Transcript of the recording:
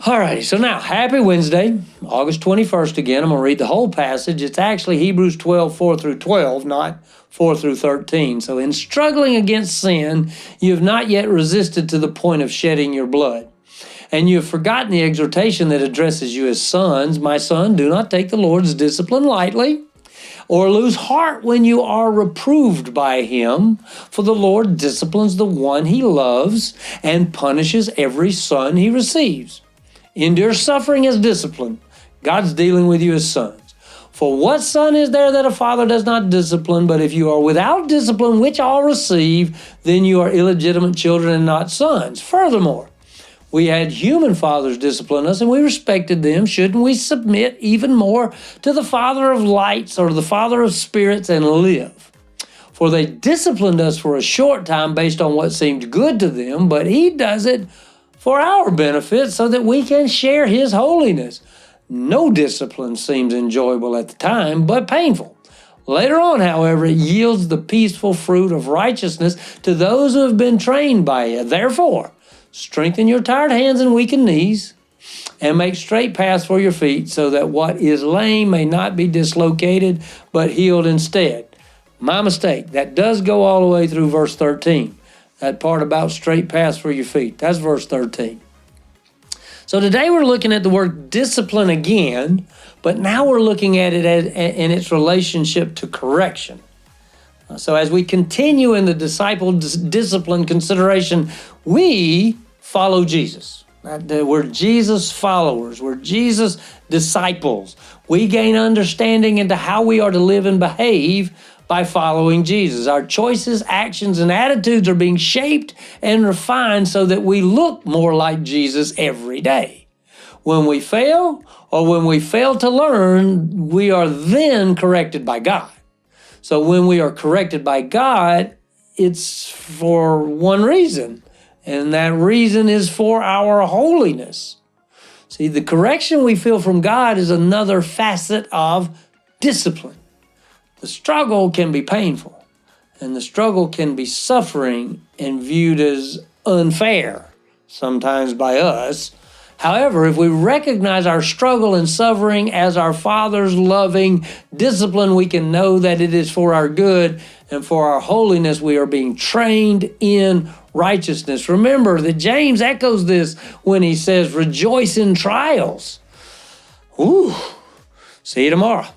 All righty, so now, happy Wednesday, August 21st again. I'm going to read the whole passage. It's actually Hebrews 12, 4 through 12, not 4 through 13. So in struggling against sin, you have not yet resisted to the point of shedding your blood. And you have forgotten the exhortation that addresses you as sons. My son, do not take the Lord's discipline lightly, or lose heart when you are reproved by him. For the Lord disciplines the one he loves and punishes every son he receives. Endure suffering as discipline. God's dealing with you as sons. For what son is there that a father does not discipline? But if you are without discipline, which all receive, then you are illegitimate children and not sons. Furthermore, we had human fathers discipline us, and we respected them. Shouldn't we submit even more to the Father of lights or the Father of spirits and live? For they disciplined us for a short time based on what seemed good to them, but he does it for our benefit so that we can share his holiness. No discipline seems enjoyable at the time, but painful. Later on, however, it yields the peaceful fruit of righteousness to those who have been trained by it. Therefore, strengthen your tired hands and weakened knees, and make straight paths for your feet, so that what is lame may not be dislocated, but healed instead. My mistake. That does go all the way through verse 13. That part about straight paths for your feet. That's verse 13. So today we're looking at the word discipline again, but now we're looking at it in its relationship to correction. So as we continue in the disciple discipline consideration, we follow Jesus. We're Jesus followers. We're Jesus disciples. We gain understanding into how we are to live and behave by following Jesus. Our choices, actions, and attitudes are being shaped and refined so that we look more like Jesus every day. When we fail, or when we fail to learn, we are then corrected by God. So when we are corrected by God, it's for one reason, and that reason is for our holiness. See, the correction we feel from God is another facet of discipline. The struggle can be painful, and the struggle can be suffering and viewed as unfair, sometimes by us. However, if we recognize our struggle and suffering as our Father's loving discipline, we can know that it is for our good and for our holiness. We are being trained in righteousness. Remember that James echoes this when he says, rejoice in trials. See you tomorrow.